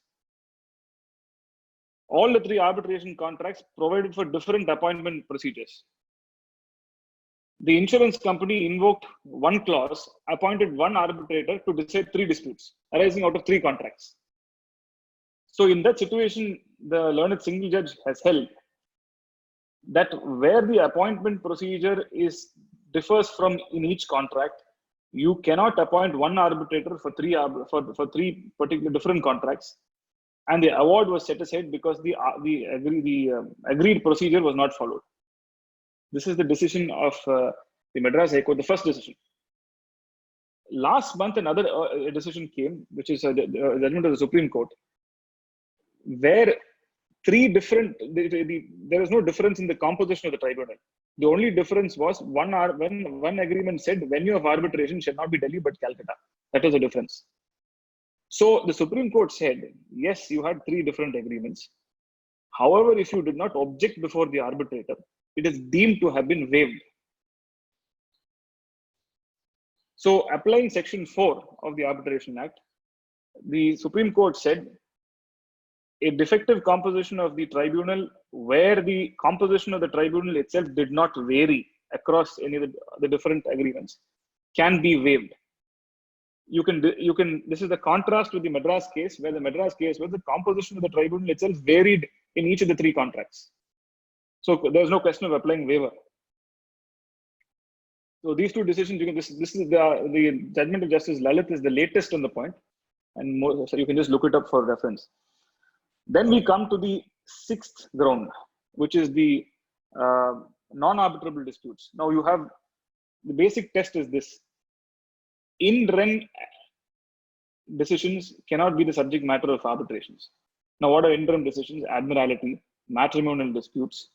All the 3 arbitration contracts provided for different appointment procedures. The insurance company invoked one clause, appointed one arbitrator to decide 3 disputes arising out of 3 contracts. So in that situation, the learned single judge has held that where the appointment procedure differs from in each contract, you cannot appoint one arbitrator for 3 particular different contracts, and the award was set aside because the agreed procedure was not followed. This is the decision of the Madras High Court, the first decision. Last month, another decision came, which is a judgment of the Supreme Court, where 3 different, there is no difference in the composition of the tribunal. The only difference was when one agreement said venue of arbitration shall not be Delhi but Calcutta. That was the difference. So the Supreme Court said, yes, you had 3 different agreements. However, if you did not object before the arbitrator, it is deemed to have been waived. So applying Section 4 of the Arbitration Act, the Supreme Court said a defective composition of the tribunal where the composition of the tribunal itself did not vary across any of the different agreements can be waived. You can, this is the contrast with the Madras case, where the Madras case, where the composition of the tribunal itself varied in each of the 3 contracts. So there's no question of applying waiver. So these 2 decisions, this is the judgment of Justice Lalit is the latest on the point, and more, so you can just look it up for reference. Then we come to the 6th ground, which is the non-arbitrable disputes. Now you have, the basic test is this: in rem decisions cannot be the subject matter of arbitrations. Now, what are in rem decisions? Admiralty, matrimonial disputes,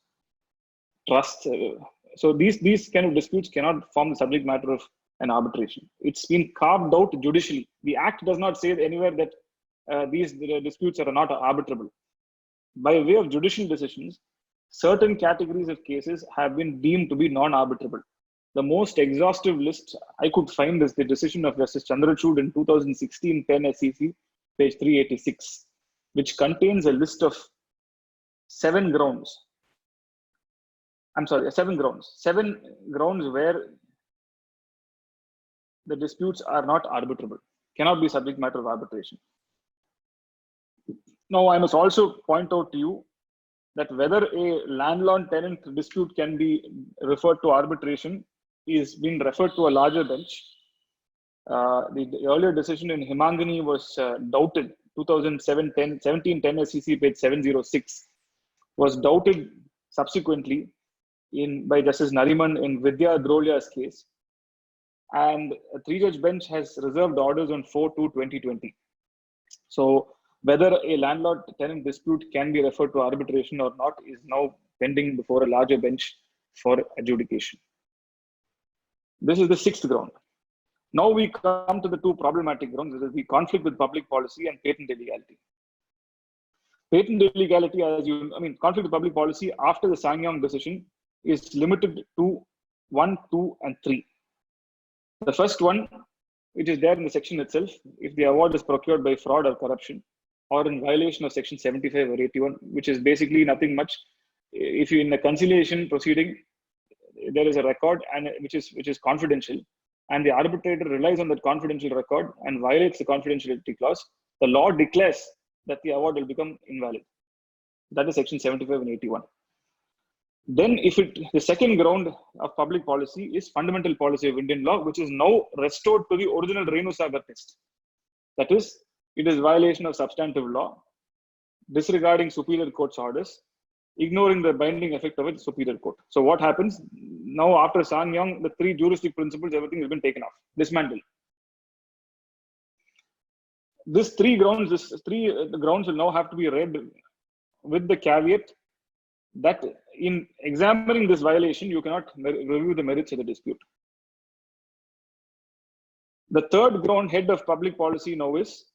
trusts. So these kind of disputes cannot form the subject matter of an arbitration. It's been carved out judicially. The Act does not say anywhere that these disputes are not arbitrable. By way of judicial decisions, certain categories of cases have been deemed to be non-arbitrable. The most exhaustive list I could find is the decision of Justice Chandrachud in 2016 10 SEC, page 386, which contains a list of 7 grounds. I'm sorry, 7 grounds. 7 grounds where the disputes are not arbitrable, cannot be subject matter of arbitration. Now, I must also point out to you that whether a landlord-tenant dispute can be referred to arbitration is being referred to a larger bench. The earlier decision in Himangani was doubted. 1710 SEC page 706 was doubted subsequently by Justice Nariman in Vidya Drolia's case, and a three-judge bench has reserved orders on 4/2/2020. So whether a landlord-tenant dispute can be referred to arbitration or not is now pending before a larger bench for adjudication. This is the sixth ground. Now we come to the two problematic grounds, that is the conflict with public policy and patent illegality. Patent illegality, conflict with public policy after the SsangYong decision is limited to 1, 2, and 3. The first one, which is there in the section itself, if the award is procured by fraud or corruption, or in violation of section 75 or 81, which is basically nothing much. If you in a conciliation proceeding, there is a record and which is confidential, and the arbitrator relies on that confidential record and violates the confidentiality clause, the law declares that the award will become invalid. That is section 75 and 81. Then the second ground of public policy is fundamental policy of Indian law, which is now restored to the original Renu Sagar test. That is, it is violation of substantive law, disregarding superior court's orders, ignoring the binding effect of a superior court. So what happens now after SsangYong, the three juristic principles, everything has been taken off, dismantled. These three grounds will now have to be read with the caveat that in examining this violation, you cannot review the merits of the dispute. The third ground head of public policy now is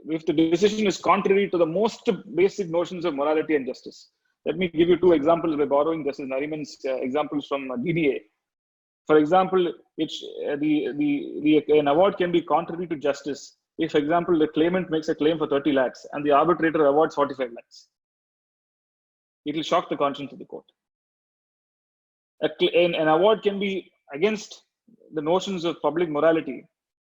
if the decision is contrary to the most basic notions of morality and justice. Let me give you two examples by borrowing Justice Nariman's examples from DDA. For example, an award can be contrary to justice if, for example, the claimant makes a claim for 30 lakhs and the arbitrator awards 45 lakhs. It will shock the conscience of the court. An award can be against the notions of public morality.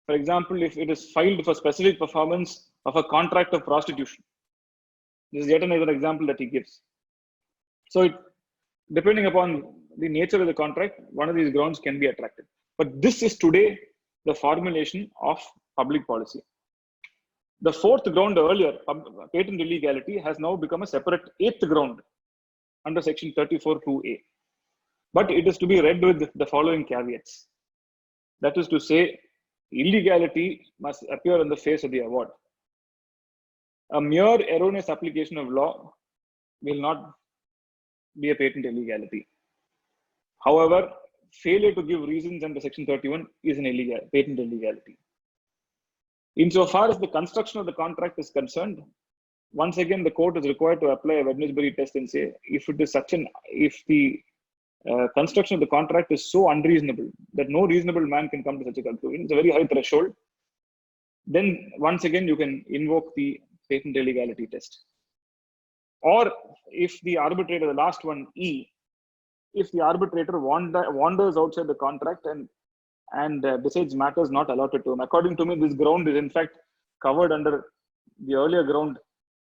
For example, if it is filed for specific performance of a contract of prostitution. This is yet another example that he gives. So depending upon the nature of the contract, one of these grounds can be attracted. But this is today the formulation of public policy. The fourth ground earlier, patent illegality, has now become a separate eighth ground under section 34(2)(a). But it is to be read with the following caveats. That is to say, illegality must appear on the face of the award. A mere erroneous application of law will not be a patent illegality. However, failure to give reasons under section 31 is an patent illegality. Insofar as the construction of the contract is concerned, once again, the court is required to apply a Wednesbury test and say, if the construction of the contract is so unreasonable that no reasonable man can come to such a conclusion, it's a very high threshold, then once again, you can invoke the patent illegality test. Or if the arbitrator, the last one, E, if the arbitrator wanders outside the contract and decides matters not allotted to him. According to me, this ground is in fact covered under the earlier ground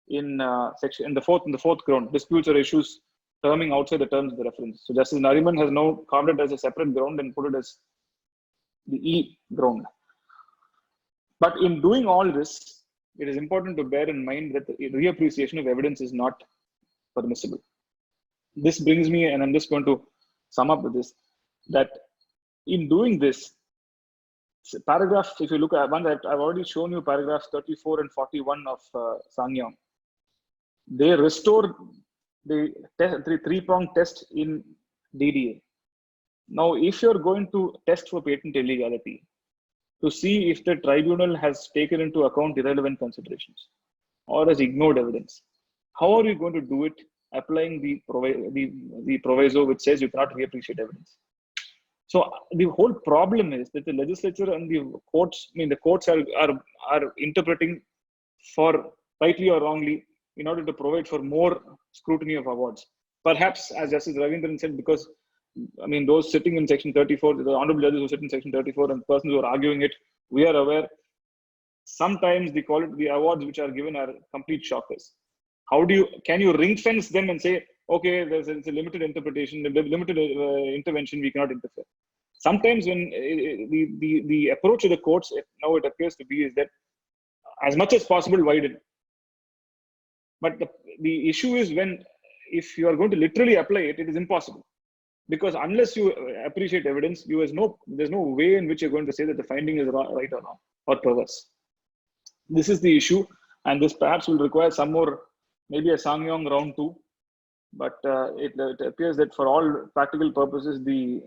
in the fourth ground, disputes or issues terming outside the terms of the reference. So Justice Nariman has now carved it as a separate ground and put it as the E ground. But in doing all this, it is important to bear in mind that the reappreciation of evidence is not permissible. This brings me, and I'm just going to sum up with this, that in doing this, paragraph, if you look at one, I've already shown you paragraphs 34 and 41 of SsangYong. They restore the three-pronged test in DDA. Now, if you're going to test for patent illegality, to see if the tribunal has taken into account irrelevant considerations or has ignored evidence, how are you going to do it applying the proviso which says you cannot reappreciate evidence? So the whole problem is that the legislature and the courts, the courts are interpreting for rightly or wrongly in order to provide for more scrutiny of awards. Perhaps, as Justice Ravindran said, because those sitting in section 34, the honorable judges who sit in section 34 and persons who are arguing it, we are aware sometimes the awards which are given are complete shockers. can you ring fence them and say, okay, it's a limited interpretation, limited intervention, we cannot interfere. Sometimes when the approach of the courts now it appears to be is that as much as possible widen. But the issue is if you are going to literally apply it, it is impossible. Because unless you appreciate evidence, there's no way in which you're going to say that the finding is right or wrong or perverse. This is the issue, and this perhaps will require some more, maybe a SsangYong round 2. But it appears that for all practical purposes, the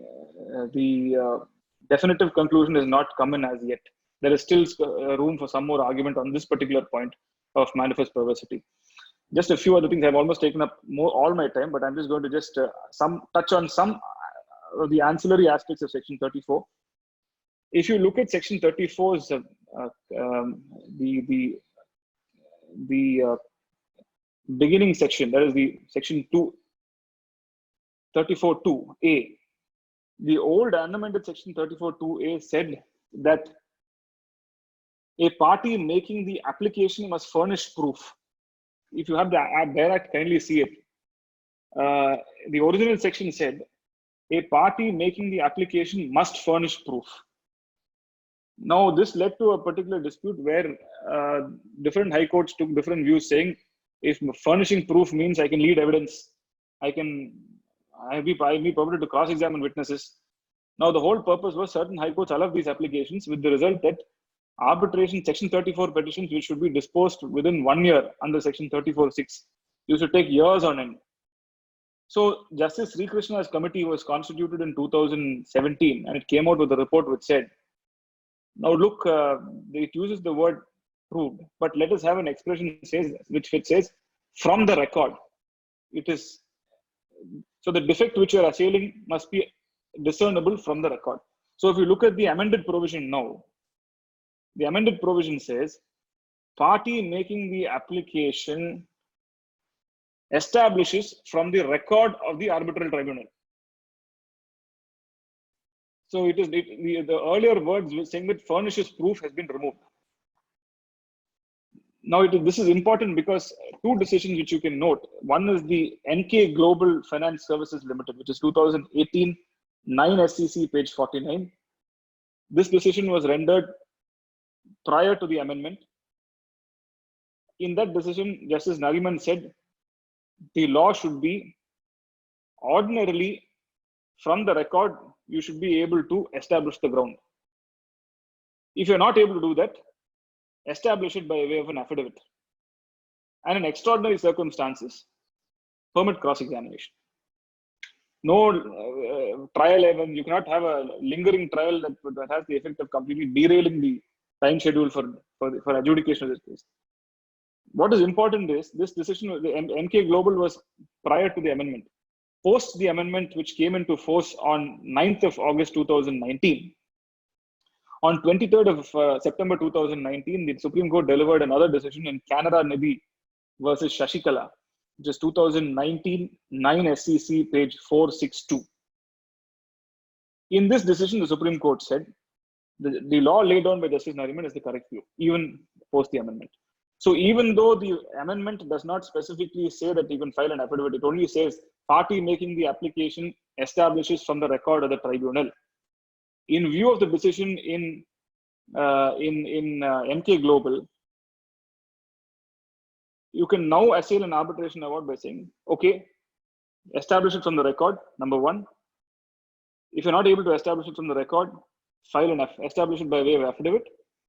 definitive conclusion is not come in as yet. There is still room for some more argument on this particular point of manifest perversity. Just a few other things. I've almost taken up all my time, but I'm just going to just touch on some of the ancillary aspects of Section 34. If you look at Section 34's the beginning section, that is the Section 34(2)(a). The old unamended Section 34(2)(a) said that a party making the application must furnish proof. If you have the Bare Act, kindly see it. The original section said a party making the application must furnish proof. Now, this led to a particular dispute where different high courts took different views, saying if furnishing proof means I can lead evidence, I'll be permitted to cross-examine witnesses. Now, the whole purpose was certain high courts allowed these applications, with the result that arbitration Section 34 petitions, which should be disposed within 1 year under Section 34(6), used to take years on end. So, Justice Sri Krishna's committee was constituted in 2017, and it came out with a report which said, now look, it uses the word proved, but let us have an expression which says from the record. It is so the defect which you are assailing must be discernible from the record. So if you look at the amended provision now, the amended provision says party making the application establishes from the record of the arbitral tribunal. So it is the earlier words saying that furnishes proof has been removed. Now this is important because two decisions which you can note. One is the NK Global Finance Services Limited, which is 2018 9 SCC page 49. This decision was rendered prior to the amendment. In that decision, Justice Nariman said the law should be ordinarily from the record, you should be able to establish the ground. If you're not able to do that, establish it by way of an affidavit. And in extraordinary circumstances, permit cross-examination. No trial, you cannot have a lingering trial that has the effect of completely derailing the time schedule for adjudication of this case. What is important is this decision, the NK Global was prior to the amendment. Post the amendment, which came into force on 9th of August 2019, on 23rd of September 2019, the Supreme Court delivered another decision in Canara Nabi versus Shashikala, which is 2019 9 SCC page 462. In this decision, the Supreme Court said the law laid down by Justice Nariman is the correct view, even post the amendment. So even though the amendment does not specifically say that you can file an affidavit, it only says party making the application establishes from the record of the tribunal. In view of the decision in MK Global, you can now assail an arbitration award by saying, okay, establish it from the record, number one. If you're not able to establish it from the record, establish it by way of affidavit.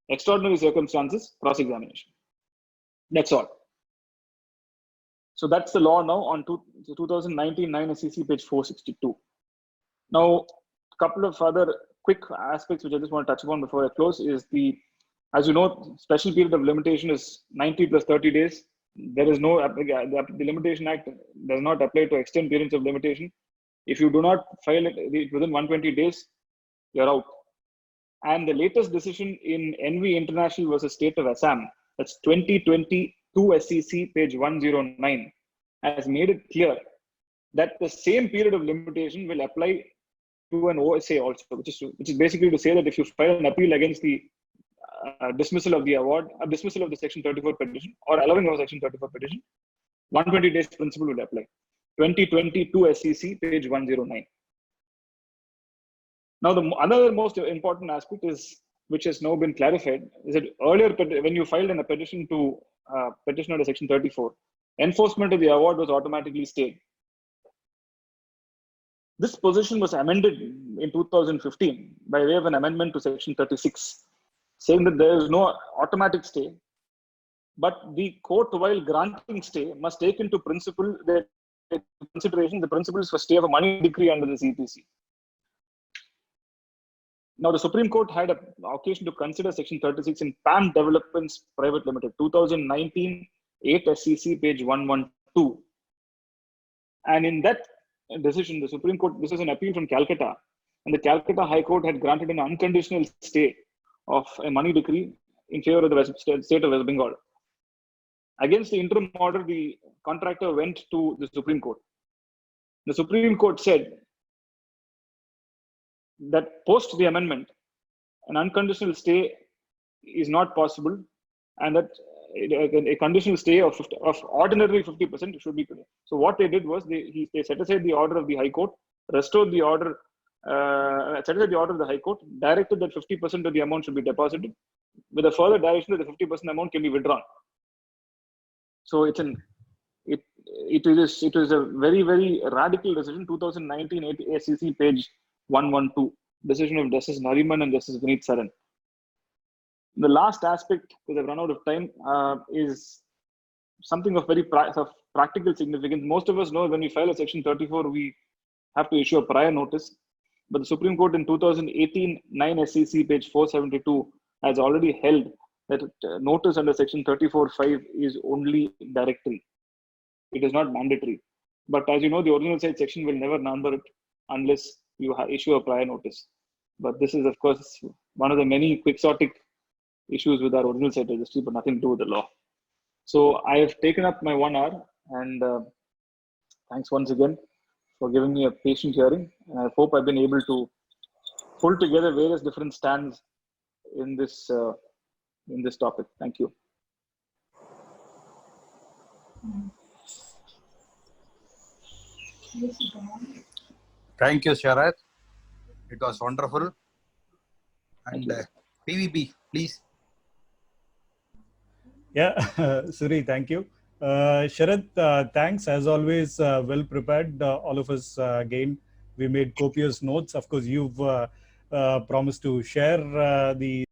Extraordinary circumstances, cross-examination. That's all. So that's the law now on 2019 9 SCC page 462. Now, a couple of other quick aspects which I just want to touch upon before I close is as you know, special period of limitation is 90 plus 30 days. There is no, the Limitation Act does not apply to extend periods of limitation. If you do not file it within 120 days, you're out. And the latest decision in NV International versus State of Assam, that's 2022 SCC page 109, has made it clear that the same period of limitation will apply to an OSA also, which is basically to say that if you file an appeal against the dismissal of the award, dismissal of the Section 34 petition, or allowing of Section 34 petition, 120 days principle would apply. 2022 SEC, page 109. Now, the other most important aspect is, which has now been clarified, is that earlier when you filed in a petition to petition under section 34, enforcement of the award was automatically stayed. This position was amended in 2015 by way of an amendment to section 36, saying that there is no automatic stay, but the court, while granting stay, must take into consideration the principles for stay of a money decree under the CPC. Now, the Supreme Court had an occasion to consider section 36 in PAM Developments Private Limited, 2019 8 SCC, page 112. And in that decision, the Supreme Court, this is an appeal from Calcutta, and the Calcutta High Court had granted an unconditional stay of a money decree in favor of the state of West Bengal. Against the interim order, the contractor went to the Supreme Court. The Supreme Court said that post the amendment, an unconditional stay is not possible, and that a conditional stay of ordinarily 50% should be put. So what they did was they set aside the order of the High Court, restored the order, set aside the order of the High Court, directed that 50% of the amount should be deposited, with a further direction that the 50% amount can be withdrawn. So it is a very, very radical decision. 2019 ACC, page 112, decision of Justice Nariman and Justice Vineet Saran. The last aspect, because I've run out of time, is something of very practical significance. Most of us know when we file a section 34, we have to issue a prior notice. But the Supreme Court in 2018 9 SCC, page 472, has already held that notice under section 34(5) is only directory. It is not mandatory. But as you know, the original site section will never number it unless you issue a prior notice. But this is, of course, one of the many quixotic issues with our original site registry, but nothing to do with the law. So I have taken up my 1 hour, and thanks once again for giving me a patient hearing. And I hope I've been able to pull together various different stands in this topic. Thank you. Thank you, Sharad. It was wonderful. And PVB, please. Yeah, Suri, thank you. Sharad, thanks. As always, well prepared. All of us, again, we made copious notes. Of course, you've promised to share the